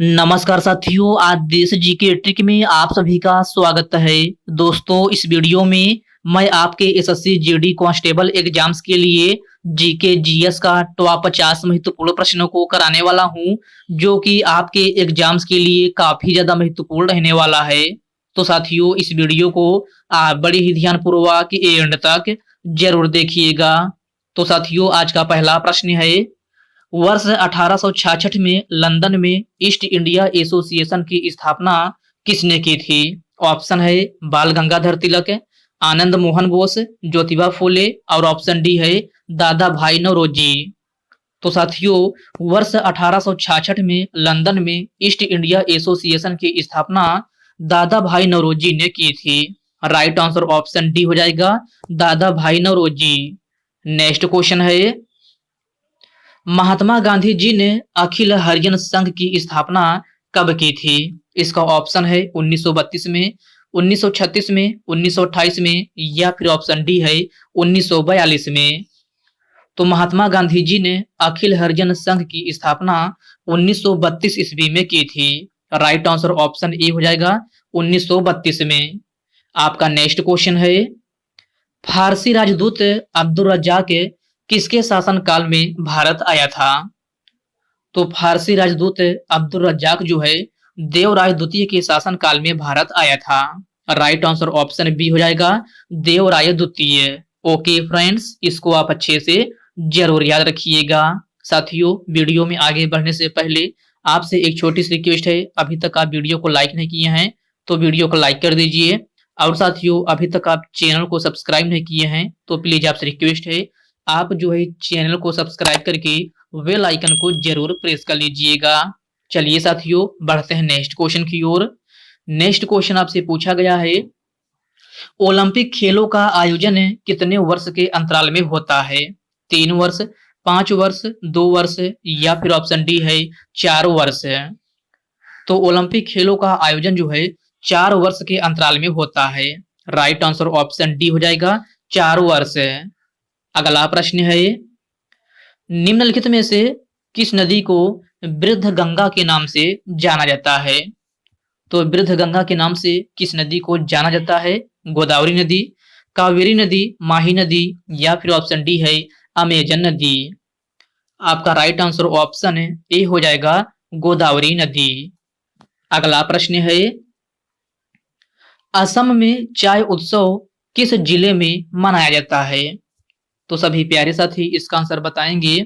नमस्कार साथियों, आज देश जी के ट्रिक में आप सभी का स्वागत है। दोस्तों, इस वीडियो में मैं आपके एसएससी जीडी कांस्टेबल एग्जाम्स के लिए जीके जीएस का टॉप 50 महत्वपूर्ण प्रश्नों को कराने वाला हूं, जो कि आपके एग्जाम्स के लिए काफी ज्यादा महत्वपूर्ण रहने वाला है। तो साथियों, इस वीडियो को आप बड़े ही ध्यानपूर्वक एंड तक जरूर देखिएगा। तो साथियों, आज का पहला प्रश्न है, वर्ष 1866 में लंदन में ईस्ट इंडिया एसोसिएशन की स्थापना किसने की थी? ऑप्शन है बाल गंगाधर तिलक, आनंद मोहन बोस, ज्योतिबा फूले और ऑप्शन डी है दादा भाई नौरोजी। तो साथियों, वर्ष 1866 में लंदन में ईस्ट इंडिया एसोसिएशन की स्थापना दादा भाई नौरोजी ने की थी। राइट आंसर ऑप्शन डी हो जाएगा, दादा भाई नौरोजी। नेक्स्ट क्वेश्चन है, महात्मा गांधी जी ने अखिल हरिजन संघ की स्थापना कब की थी? इसका ऑप्शन है 1932 में, 1936 में, 1928 में या फिर ऑप्शन डी है 1942 में। तो महात्मा गांधी जी ने अखिल हरिजन संघ की स्थापना 1932 ईस्वी में की थी। राइट आंसर ऑप्शन ए हो जाएगा 1932 में। आपका नेक्स्ट क्वेश्चन है, फारसी राजदूत अब्दुल रज्जाक किसके शासनकाल में भारत आया था? तो फारसी राजदूत अब्दुल रज्जाक जो है देवराय द्वितीय के शासनकाल में भारत आया था। राइट आंसर ऑप्शन बी हो जाएगा, देवराय द्वितीय। ओके फ्रेंड्स, इसको आप अच्छे से जरूर याद रखिएगा। साथियों, वीडियो में आगे बढ़ने से पहले आपसे एक छोटी सी रिक्वेस्ट है, अभी तक आप वीडियो को लाइक नहीं किए हैं तो वीडियो को लाइक कर दीजिए। और साथियों, अभी तक आप चैनल को सब्सक्राइब नहीं किए हैं तो प्लीज आपसे रिक्वेस्ट है, आप जो है चैनल को सब्सक्राइब करके बेल आइकन को जरूर प्रेस कर लीजिएगा। चलिए साथियों, बढ़ते हैं नेक्स्ट क्वेश्चन की ओर। नेक्स्ट क्वेश्चन आपसे पूछा गया है, ओलंपिक खेलों का आयोजन कितने वर्ष के अंतराल में होता है? 3 वर्ष, 5 वर्ष, 2 वर्ष या फिर ऑप्शन डी है 4 वर्ष। तो ओलंपिक खेलों का आयोजन जो है 4 वर्ष के अंतराल में होता है। राइट आंसर ऑप्शन डी हो जाएगा, 4 वर्ष। अगला प्रश्न है, निम्नलिखित में से किस नदी को वृद्ध गंगा के नाम से जाना जाता है? तो वृद्ध गंगा के नाम से किस नदी को जाना जाता है? गोदावरी नदी, कावेरी नदी, माही नदी या फिर ऑप्शन डी है अमेजन नदी। आपका राइट आंसर ऑप्शन ए हो जाएगा, गोदावरी नदी। अगला प्रश्न है, असम में चाय उत्सव किस जिले में मनाया जाता है? तो सभी प्यारे साथी इसका आंसर बताएंगे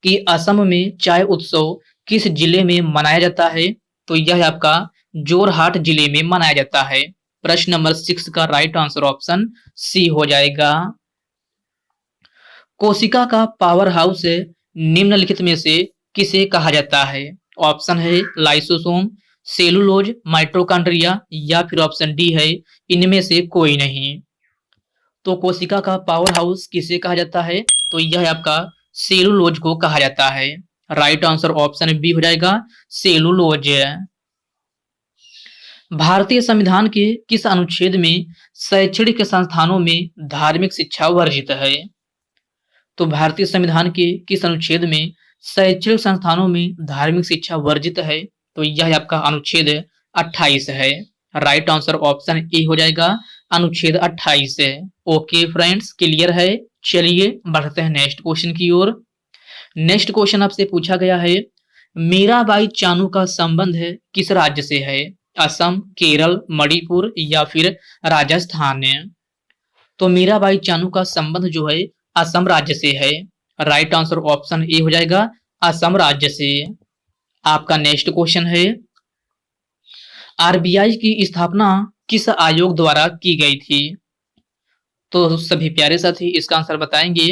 कि असम में चाय उत्सव किस जिले में मनाया जाता है। तो यह आपका जोरहाट जिले में मनाया जाता है। प्रश्न नंबर 6 का राइट आंसर ऑप्शन सी हो जाएगा। कोशिका का पावर हाउस निम्नलिखित में से किसे कहा जाता है? ऑप्शन है लाइसोसोम, सेलुलोज, माइटोकॉन्ड्रिया या फिर ऑप्शन डी है इनमें से कोई नहीं। तो कोशिका का पावर हाउस किसे कहा जाता है? तो यह आपका सेलुलोज को कहा जाता है। राइट आंसर ऑप्शन बी हो जाएगा, सेलुलोज। भारतीय संविधान के किस अनुच्छेद में शैक्षणिक संस्थानों में धार्मिक शिक्षा वर्जित है? तो भारतीय संविधान के किस अनुच्छेद में शैक्षणिक संस्थानों में धार्मिक शिक्षा वर्जित है? तो यह आपका अनुच्छेद 28 है। राइट आंसर ऑप्शन ए हो जाएगा, अनुच्छेद 28 है। ओके फ्रेंड्स, क्लियर है। चलिए बढ़ते हैं नेक्स्ट क्वेश्चन की ओर। नेक्स्ट क्वेश्चन आपसे पूछा गया है, मीराबाई चानू का संबंध किस राज्य से है? असम, केरल, मणिपुर या फिर राजस्थान। तो मीराबाई चानू का संबंध जो है असम राज्य से है। राइट आंसर ऑप्शन ए हो जाएगा, असम राज्य से। आपका नेक्स्ट क्वेश्चन है, आरबीआई की स्थापना किस आयोग द्वारा की गई थी? तो सभी प्यारे साथी इसका आंसर बताएंगे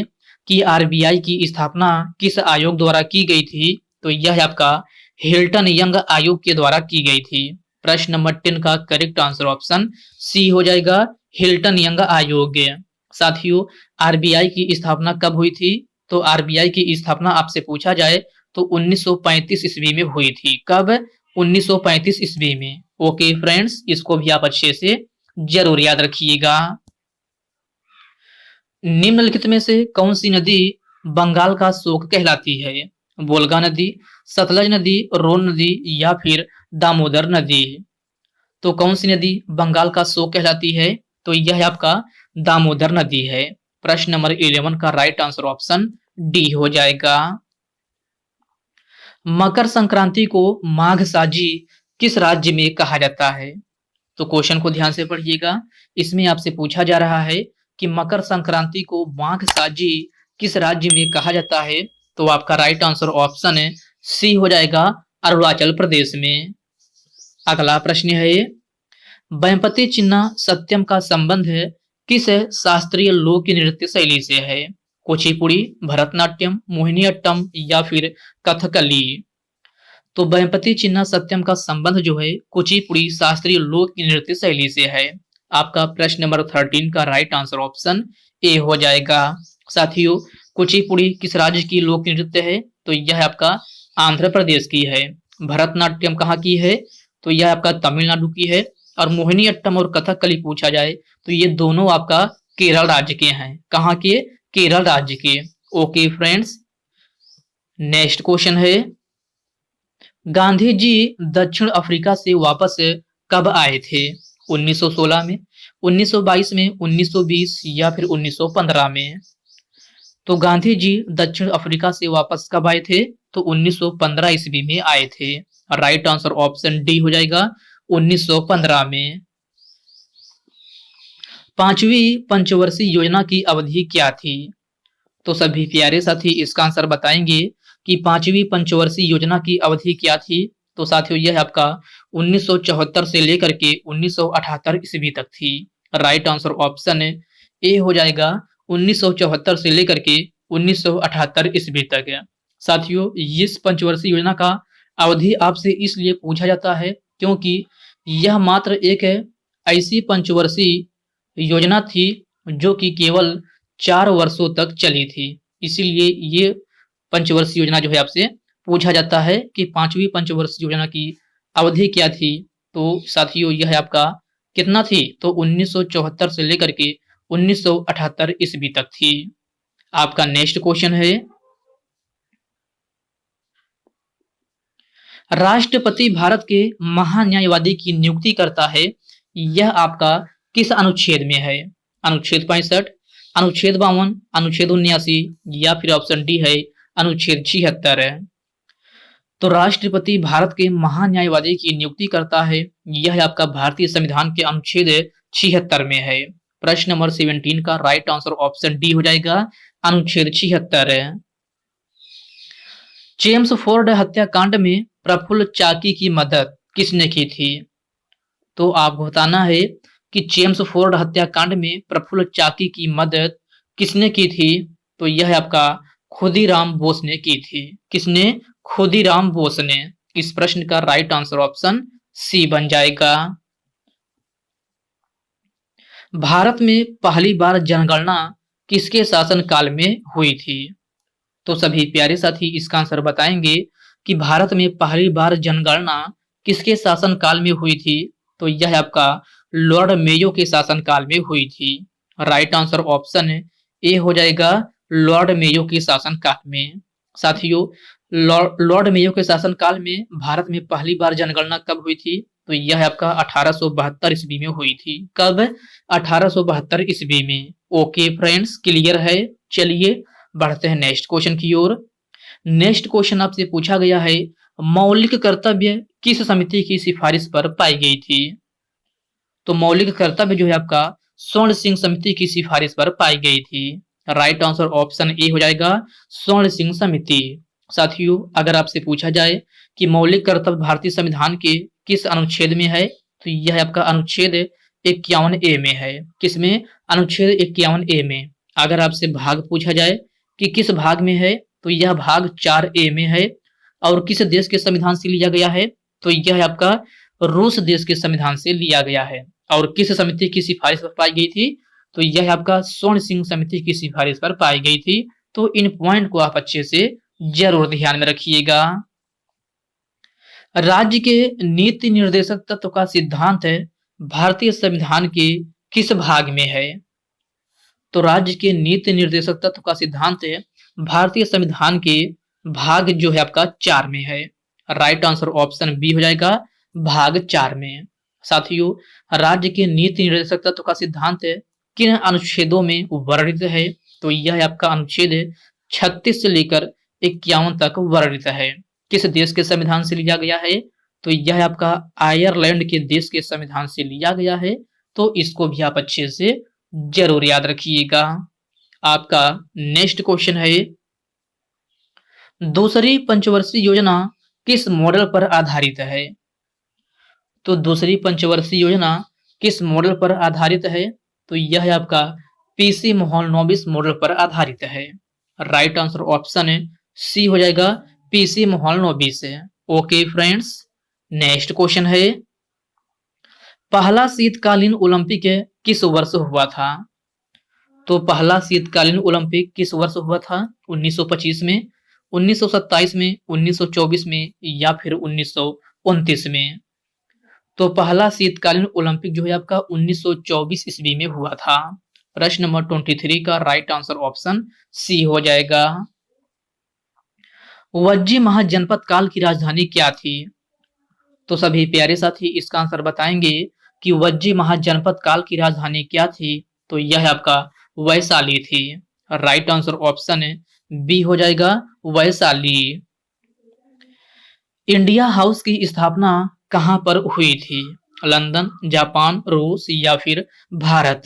कि आरबीआई की स्थापना किस आयोग द्वारा की गई थी। तो यह आपका हिल्टन यंग आयोग के द्वारा की गई थी। प्रश्न नंबर 10 का करेक्ट आंसर ऑप्शन सी हो जाएगा, हिल्टन यंग आयोग। साथियों, आरबीआई की स्थापना कब हुई थी? तो आरबीआई की स्थापना आपसे पूछा जाए तो 1935 ईस्वी में हुई थी। कब? 1935 ईस्वी में। ओके फ्रेंड्स, इसको भी आप अच्छे से जरूर याद रखिएगा। निम्नलिखित में से कौन सी नदी बंगाल का शोक कहलाती है? वोल्गा नदी, सतलज नदी, रोन नदी या फिर दामोदर नदी। तो कौन सी नदी बंगाल का शोक कहलाती है? तो यह आपका दामोदर नदी है। प्रश्न नंबर 11 का राइट आंसर ऑप्शन डी हो जाएगा। मकर संक्रांति को माघ साजी किस राज्य में कहा जाता है? तो क्वेश्चन को ध्यान से पढ़िएगा। इसमें आपसे पूछा जा रहा है कि मकर संक्रांति को माघ साजी किस राज्य में कहा जाता है? तो आपका राइट आंसर ऑप्शन है सी हो जाएगा, अरुणाचल प्रदेश में। अगला प्रश्न है, वेम्पति चिन्ना सत्यम का संबंध किस शास्त्रीय लोक नृत्य शैली से है? कुचिपुड़ी, भरतनाट्यम, मोहिनीअट्टम या फिर कथकली। तो वेम्पति चिन्ना सत्यम का संबंध जो है कुचिपुड़ी शास्त्रीय लोक नृत्य शैली से है। आपका प्रश्न नंबर 13 का राइट आंसर ऑप्शन ए हो जाएगा। साथियों, कुचिपुड़ी किस राज्य की लोक नृत्य है? तो यह आपका आंध्र प्रदेश की है। भरतनाट्यम कहाँ की है? तो यह आपका तमिलनाडु की है। और मोहिनीअट्टम और कथकली पूछा जाए तो ये दोनों आपका केरल राज्य के हैं। कहाँ के? केरल राज्य के। ओके फ्रेंड्स, नेक्स्ट क्वेश्चन है, गांधी जी दक्षिण अफ्रीका से वापस कब आए थे? 1916 में, 1922 में, 1920 या फिर 1915 में। तो गांधी जी दक्षिण अफ्रीका से वापस कब आए थे? तो 1915 ईस्वी में आए थे। राइट आंसर ऑप्शन डी हो जाएगा, 1915 में। पांचवी पंचवर्षीय योजना की अवधि क्या थी? तो सभी प्यारे साथी इसका आंसर बताएंगे कि पांचवी पंचवर्षीय योजना की अवधि क्या थी। तो साथियों, यह आपका 1974 से लेकर के 1978 ईस्वी तक थी। राइट आंसर ऑप्शन ए हो जाएगा, 1974 से लेकर के 1978 ईस्वी तक। साथियों, इस पंचवर्षीय योजना का अवधि आपसे इसलिए पूछा जाता है क्योंकि यह मात्र एक ऐसी पंचवर्षीय योजना थी जो कि केवल 4 वर्षों तक चली थी। इसीलिए ये पंचवर्षीय योजना जो है आपसे पूछा जाता है कि पांचवी पंचवर्षीय योजना की अवधि क्या थी। तो साथियों, यह आपका कितना थी? तो 1974 से लेकर के 1978 ईस्वी तक थी। आपका नेक्स्ट क्वेश्चन है, राष्ट्रपति भारत के महान्यायवादी की नियुक्ति करता है, यह आपका किस अनुच्छेद में है? अनुच्छेद 65, अनुच्छेद 52, अनुच्छेद 79 या फिर ऑप्शन डी है अनुच्छेद 76। तो राष्ट्रपति भारत के महान्यायवादी की नियुक्ति करता है, यह आपका भारतीय संविधान के अनुच्छेद 76 में है। प्रश्न नंबर 17 का राइट आंसर ऑप्शन डी हो जाएगा, अनुच्छेद 76। चेम्सफोर्ड हत्याकांड में प्रफुल्ल चाकी की मदद किसने की थी? तो आपको बताना है कि चेम्सफोर्ड हत्याकांड में प्रफुल्ल चाकी की मदद किसने की थी? तो यह आपका खुदीराम बोस ने की थी। किसने? खुदीराम बोस ने। इस प्रश्न का राइट आंसर ऑप्शन सी बन जाएगा। भारत में पहली बार जनगणना किसके शासनकाल में हुई थी? तो सभी प्यारे साथी इसका आंसर बताएंगे कि भारत में पहली बार जनगणना किसके शासनकाल में हुई थी? तो यह आपका लॉर्ड मेयो के शासनकाल में हुई थी। राइट आंसर ऑप्शन ए हो जाएगा, लॉर्ड मेयो के शासनकाल में। साथियों, लॉर्ड मेयो के शासनकाल में भारत में पहली बार जनगणना कब हुई थी? तो यह आपका 1872 ईस्वी में हुई थी। कब? 1872 ईस्वी में। ओके फ्रेंड्स, क्लियर है। चलिए बढ़ते हैं नेक्स्ट क्वेश्चन की ओर। नेक्स्ट क्वेश्चन आपसे पूछा गया है, मौलिक कर्तव्य किस समिति की सिफारिश पर पाई गई थी? तो मौलिक कर्तव्य जो है आपका स्वर्ण सिंह समिति की सिफारिश पर पाई गई थी। राइट आंसर ऑप्शन ए हो जाएगा, स्वर्ण सिंह समिति। साथियों, अगर आपसे पूछा जाए कि मौलिक कर्तव्य भारतीय संविधान के किस अनुच्छेद में है, तो यह आपका अनुच्छेद 51 ए में है। किसमें? अनुच्छेद 51 ए में। अगर आपसे भाग पूछा जाए कि किस भाग में है, तो यह भाग 4 ए में है। और किस देश के संविधान से लिया गया है? तो यह आपका रूस देश के संविधान से लिया गया है। और किस समिति की सिफारिश पर पाई गई थी? तो यह आपका स्वर्ण सिंह समिति की सिफारिश पर पाई गई थी। तो इन पॉइंट को आप अच्छे से जरूर ध्यान में रखिएगा। राज्य के नीति निर्देशक तत्व का सिद्धांत भारतीय संविधान के किस भाग में है? तो राज्य के नीति निर्देशक तत्व का सिद्धांत भारतीय संविधान के भाग जो है आपका 4 में है। राइट आंसर ऑप्शन बी हो जाएगा, भाग 4 में। साथियों, राज्य के नीति निर्देशक तत्व का सिद्धांत किन अनुच्छेदों में वर्णित है? तो यह है आपका अनुच्छेद 36 से लेकर 51 तक वर्णित है। किस देश के संविधान से लिया गया है? तो यह है आपका आयरलैंड के देश के संविधान से लिया गया है। तो इसको भी आप अच्छे से जरूर याद रखिएगा। आपका नेक्स्ट क्वेश्चन है, दूसरी पंचवर्षीय योजना किस मॉडल पर आधारित है? तो दूसरी पंचवर्षीय योजना किस मॉडल पर आधारित है? तो यह है आपका पीसी मोहलनोबिस मॉडल पर आधारित है। राइट आंसर ऑप्शन सी हो जाएगा, PC Mahalanobis. Okay friends, next question है, पहला शीतकालीन ओलंपिक किस वर्ष हुआ था? तो पहला शीतकालीन ओलंपिक किस वर्ष हुआ था? 1925 में, 1927 में, 1924 में या फिर 1929 में? तो पहला शीतकालीन ओलंपिक जो है आपका 1924 ईस्वी में हुआ था। प्रश्न नंबर 23 का राइट आंसर ऑप्शन सी हो जाएगा। वज्जी महाजनपद काल की राजधानी क्या थी? तो सभी प्यारे साथी इसका आंसर बताएंगे कि वज्जी महाजनपद काल की राजधानी क्या थी? तो यह है आपका वैशाली थी। राइट आंसर ऑप्शन बी हो जाएगा, वैशाली। इंडिया हाउस की स्थापना कहां पर हुई थी? लंदन, जापान, रूस या फिर भारत?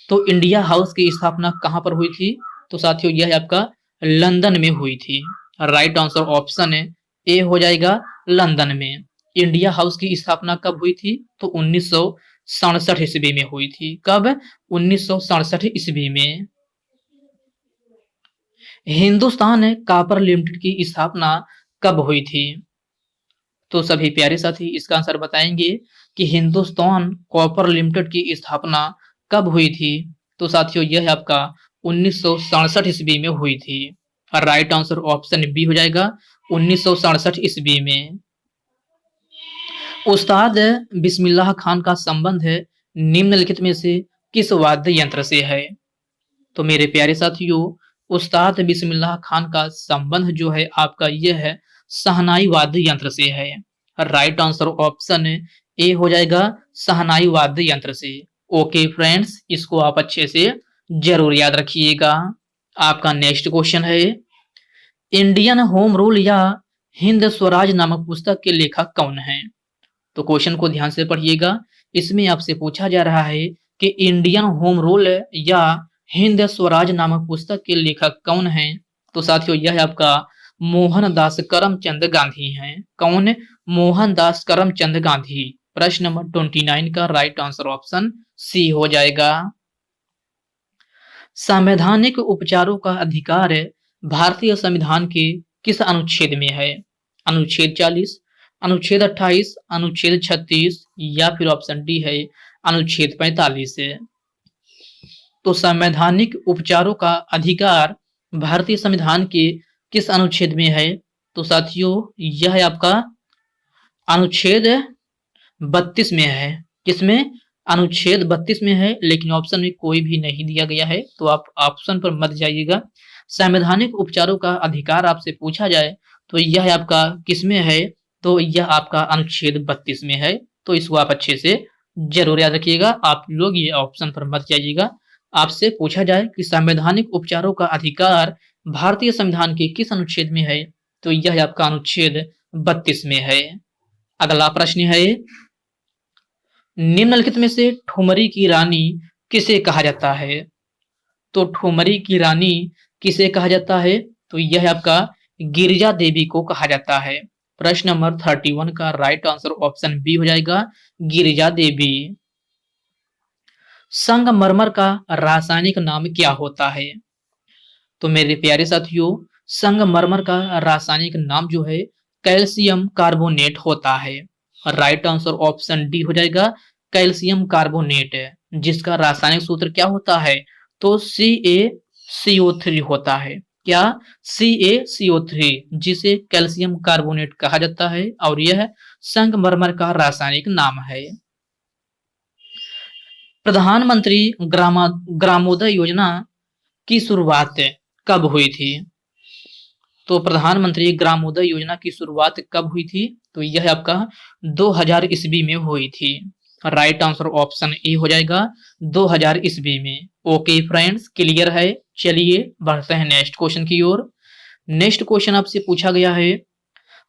तो इंडिया हाउस की स्थापना कहां पर हुई थी? तो साथियों यह आपका लंदन में हुई थी। राइट आंसर ऑप्शन ए हो जाएगा, लंदन में। इंडिया हाउस की स्थापना कब हुई थी? तो 1967 ईस्वी में हुई थी। कब? 1967 ईस्वी में। हिंदुस्तान कॉपर लिमिटेड की स्थापना कब हुई थी? तो सभी प्यारे साथी इसका आंसर बताएंगे कि हिंदुस्तान कॉपर लिमिटेड की स्थापना कब हुई थी? तो साथियों यह है आपका 1967 ईस्वी में हुई थी। राइट आंसर ऑप्शन बी हो जाएगा, 1967 ईस्वी में। उस्ताद बिस्मिल्लाह खान का संबंध निम्नलिखित में से किस वाद्य यंत्र से है? तो मेरे प्यारे साथियों, उस्ताद बिस्मिल्लाह खान का संबंध जो है आपका यह है शहनाई वाद्य यंत्र से है। राइट आंसर ऑप्शन ए हो जाएगा, शहनाई वाद्य यंत्र से। ओके फ्रेंड्स, इसको आप अच्छे से जरूर याद रखिएगा। आपका नेक्स्ट क्वेश्चन है, इंडियन होम रूल या हिंद स्वराज नामक पुस्तक के लेखक कौन है? तो क्वेश्चन को ध्यान से पढ़िएगा। इसमें आपसे पूछा जा रहा है कि इंडियन होम रूल या हिंद स्वराज नामक पुस्तक के लेखक कौन हैं? तो साथियों यह आपका मोहनदास करमचंद गांधी हैं। कौन? मोहनदास करमचंद गांधी। प्रश्न नंबर 29 का राइट आंसर ऑप्शन सी हो जाएगा। संवैधानिक उपचारों का अधिकार भारतीय संविधान के किस अनुच्छेद में है? अनुच्छेद 40, अनुच्छेद 28, अनुच्छेद 36 या फिर ऑप्शन डी है अनुच्छेद 45 है। तो संवैधानिक उपचारों का अधिकार भारतीय संविधान के किस अनुच्छेद में है? तो साथियों यह है आपका अनुच्छेद 32 में है। किसमें? अनुच्छेद 32 में है, लेकिन ऑप्शन में कोई भी नहीं दिया गया है, तो आप ऑप्शन पर मत जाइएगा। संवैधानिक उपचारों का अधिकार आपसे पूछा जाए तो यह आपका किसमें है? तो यह आपका अनुच्छेद 32 में है। तो इसको आप अच्छे से जरूर याद रखिएगा। आप लोग ये ऑप्शन पर मत जाइएगा। आपसे पूछा जाए कि संवैधानिक उपचारों का अधिकार भारतीय संविधान के किस अनुच्छेद में है? तो यह आपका अनुच्छेद 32 में है। अगला प्रश्न है, निम्नलिखित में से ठुमरी की रानी किसे कहा जाता है? तो ठुमरी की रानी किसे कहा जाता है? तो यह आपका गिरिजा देवी को कहा जाता है। प्रश्न नंबर 31 का राइट आंसर ऑप्शन बी हो जाएगा, गिरिजा देवी। संगमरमर का रासायनिक नाम क्या होता है? तो मेरे प्यारे साथियों, संगमरमर का रासायनिक नाम जो है कैल्शियम कार्बोनेट होता है। राइट आंसर ऑप्शन डी हो जाएगा, कैल्शियम कार्बोनेट, जिसका रासायनिक सूत्र क्या होता है? तो CaCO3 होता है। क्या? CaCO3, जिसे कैल्शियम कार्बोनेट कहा जाता है, और यह संगमरमर का रासायनिक नाम है। प्रधानमंत्री ग्रामोदय योजना की शुरुआत कब हुई थी? तो प्रधानमंत्री ग्रामोदय योजना की शुरुआत कब हुई थी? तो यह आपका 2000 ईस्वी में हुई थी। राइट आंसर ऑप्शन ए हो जाएगा 2000 ईस्वी में। ओके फ्रेंड्स, क्लियर है। चलिए बढ़ते हैं नेक्स्ट क्वेश्चन की ओर। नेक्स्ट क्वेश्चन आपसे पूछा गया है,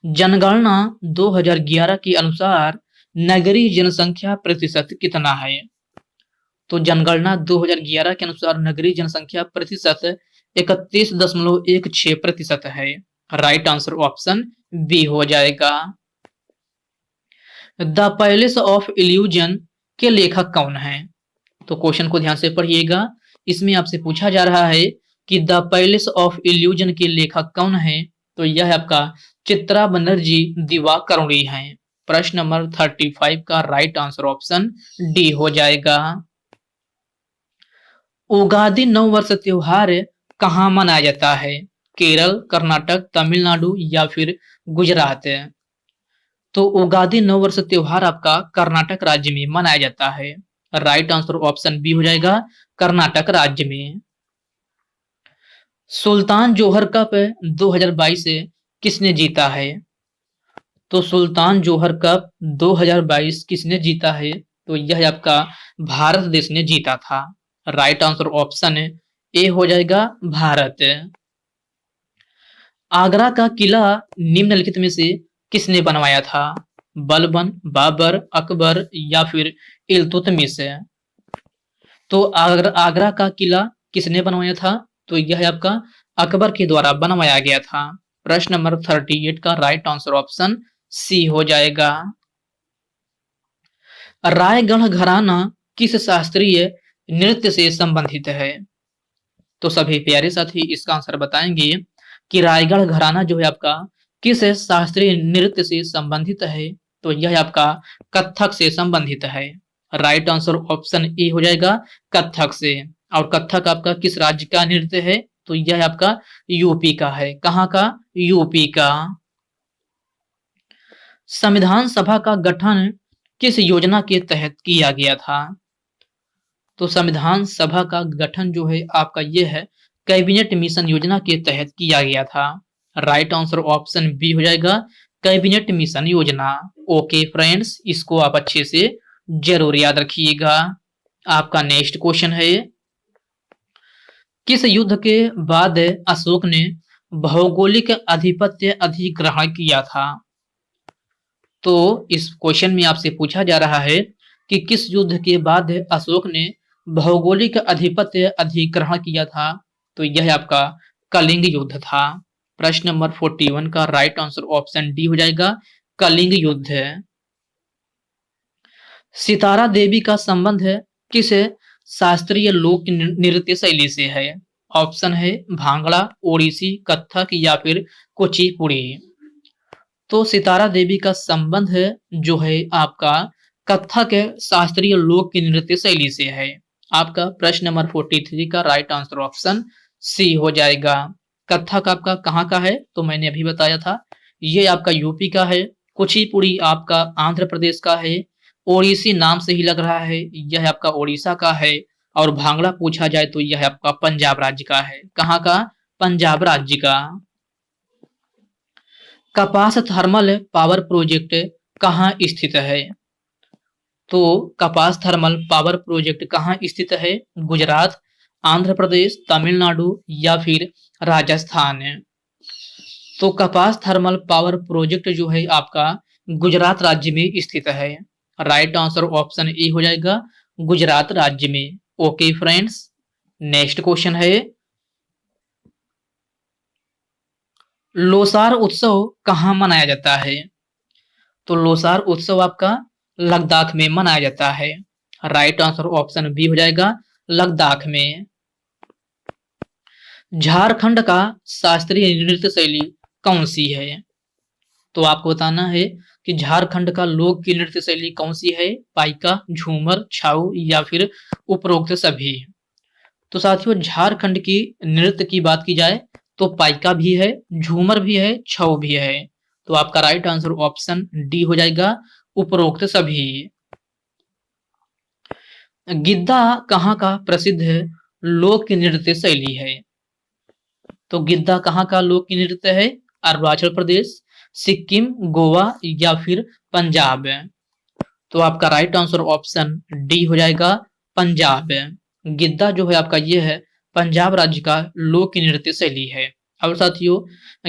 जनगणना 2011 के अनुसार नगरीय जनसंख्या प्रतिशत कितना है? तो जनगणना 2011 के अनुसार नगरीय जनसंख्या प्रतिशत 31.16% है। राइट आंसर ऑप्शन बी हो जाएगा। द पैलेस ऑफ इल्यूजन के लेखक कौन है? तो क्वेश्चन को ध्यान से पढ़िएगा। इसमें आपसे पूछा जा रहा है कि द पैलेस ऑफ इल्यूजन के लेखक कौन है? तो यह आपका चित्रा बनर्जी दिवाकरुणी है। प्रश्न नंबर 35 का राइट आंसर ऑप्शन डी हो जाएगा। उगादि नव वर्ष त्योहार कहाँ मनाया जाता है? केरल, कर्नाटक, तमिलनाडु या फिर गुजरात? तो उगादि नव वर्ष त्योहार आपका कर्नाटक राज्य में मनाया जाता है। राइट आंसर ऑप्शन बी हो जाएगा, कर्नाटक राज्य में। सुल्तान जोहर कप 2022 किसने जीता है? तो सुल्तान जोहर कप 2022 किसने जीता है? तो यह आपका भारत देश ने जीता था। राइट आंसर ऑप्शन ए हो जाएगा, भारत। आगरा का किला निम्नलिखित में से किसने बनवाया था? बलबन, बाबर, अकबर या फिर इल्तुतमिश? तो आगरा का किला किसने बनवाया था? तो यह आपका अकबर के द्वारा बनवाया गया था। प्रश्न नंबर 38 का राइट आंसर ऑप्शन सी हो जाएगा। रायगढ़ घराना किस शास्त्रीय नृत्य से संबंधित है? तो सभी प्यारे साथी इसका आंसर बताएंगे कि रायगढ़ घराना जो है आपका किस शास्त्रीय नृत्य से संबंधित है? तो यह आपका कथक से संबंधित है। राइट आंसर ऑप्शन ए हो जाएगा, कथक से। और कथक आपका किस राज्य का नृत्य है? तो यह आपका यूपी का है। कहाँ का? यूपी का। संविधान सभा का गठन किस योजना के तहत किया गया था? तो संविधान सभा का गठन जो है आपका ये है कैबिनेट मिशन योजना के तहत किया गया था। राइट आंसर ऑप्शन बी हो जाएगा, कैबिनेट मिशन योजना। ओके फ्रेंड्स, इसको आप अच्छे से जरूर याद रखिएगा। आपका नेक्स्ट क्वेश्चन है, किस युद्ध के बाद अशोक ने भौगोलिक आधिपत्य अधिग्रहण किया था? तो इस क्वेश्चन में आपसे पूछा जा रहा है कि किस युद्ध के बाद अशोक ने भौगोलिक आधिपत्य अधिग्रहण किया था? तो यह आपका कलिंग युद्ध था। प्रश्न नंबर 41 का राइट आंसर ऑप्शन डी हो जाएगा, कलिंग युद्ध। सितारा देवी का संबंध किस शास्त्रीय लोक नृत्य शैली से है? ऑप्शन है भांगड़ा, ओडिसी, कथक या फिर कुचिपुड़ी। तो सितारा देवी का संबंध जो है आपका कथक शास्त्रीय लोक नृत्य शैली से है। आपका प्रश्न नंबर 43 का राइट आंसर ऑप्शन सी हो जाएगा। कथक आपका कहाँ का है? तो मैंने अभी बताया था, ये आपका यूपी का है। कुचिपुड़ी आपका आंध्र प्रदेश का है। ओडिसी नाम से ही लग रहा है, यह आपका ओडिशा का है। और भांगड़ा पूछा जाए तो यह आपका पंजाब राज्य का है। कहाँ का? पंजाब राज्य का। कपास थर्मल पावर प्रोजेक्ट कहाँ स्थित है? तो कपास थर्मल पावर प्रोजेक्ट कहाँ स्थित है? गुजरात, आंध्र प्रदेश, तमिलनाडु या फिर राजस्थान? तो कपास थर्मल पावर प्रोजेक्ट जो है आपका गुजरात राज्य में स्थित है। राइट आंसर ऑप्शन ए हो जाएगा, गुजरात राज्य में। ओके फ्रेंड्स, नेक्स्ट क्वेश्चन है, लोसार उत्सव कहाँ मनाया जाता है? तो लोसार उत्सव आपका लद्दाख में मनाया जाता है। राइट आंसर ऑप्शन बी हो जाएगा, लद्दाख में। झारखंड का शास्त्रीय नृत्य शैली कौन सी है? तो आपको बताना है कि झारखंड का लोक नृत्य शैली कौन सी है? पाइका, झूमर, छाऊ या फिर उपरोक्त सभी? तो साथियों, झारखंड की नृत्य की बात की जाए तो पाइका भी है, झूमर भी है, छऊ भी है। तो आपका राइट आंसर ऑप्शन डी हो जाएगा, उपरोक्त सभी। गिद्दा कहाँ का प्रसिद्ध लोक नृत्य शैली है? तो गिद्दा कहाँ का लोक नृत्य है? अरुणाचल प्रदेश, सिक्किम, गोवा या फिर पंजाब। तो आपका राइट आंसर ऑप्शन डी हो जाएगा, पंजाब। गिद्दा जो है आपका ये है पंजाब राज्य का लोक नृत्य शैली है। और साथियों,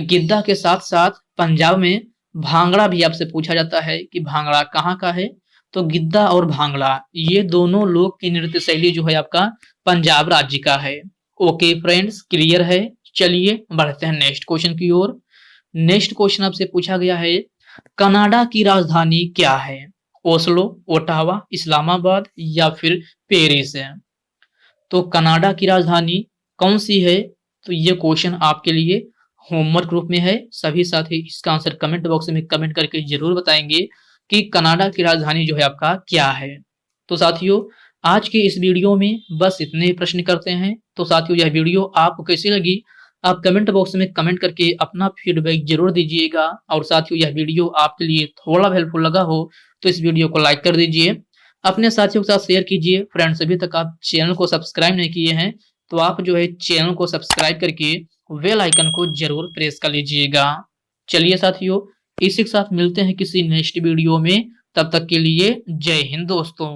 गिद्दा के साथ साथ पंजाब में भांगड़ा भी आपसे पूछा जाता है कि भांगड़ा कहाँ का है। तो गिद्दा और भांगड़ा ये दोनों लोक नृत्य शैली जो है आपका पंजाब राज्य का है। ओके फ्रेंड्स, क्लियर है। चलिए बढ़ते हैं नेक्स्ट क्वेश्चन की ओर। नेक्स्ट क्वेश्चन आपसे पूछा गया है, कनाडा की राजधानी क्या है? ओस्लो, ओटावा, इस्लामाबाद या फिर पेरिस है। तो कनाडा की राजधानी कौन सी है? तो ये क्वेश्चन आपके लिए होमवर्क रूप में है। सभी साथी इसका आंसर कमेंट बॉक्स में कमेंट करके जरूर बताएंगे कि कनाडा की राजधानी जो है आपका क्या है। तो साथियों, आज के इस वीडियो में बस इतने ही प्रश्न करते हैं। तो साथियों, यह वीडियो आपको कैसी लगी आप कमेंट बॉक्स में कमेंट करके अपना फीडबैक जरूर दीजिएगा। और साथियों, यह वीडियो आपके लिए थोड़ा हेल्पफुल लगा हो तो इस वीडियो को लाइक कर दीजिए, अपने साथियों के साथ शेयर कीजिए। फ्रेंड्स, अभी तक आप चैनल को सब्सक्राइब नहीं किए हैं तो आप जो है चैनल को सब्सक्राइब करके बेल आइकन को जरूर प्रेस कर लीजिएगा। चलिए साथियों, इसी के साथ मिलते हैं किसी नेक्स्ट वीडियो में। तब तक के लिए जय हिंद दोस्तों।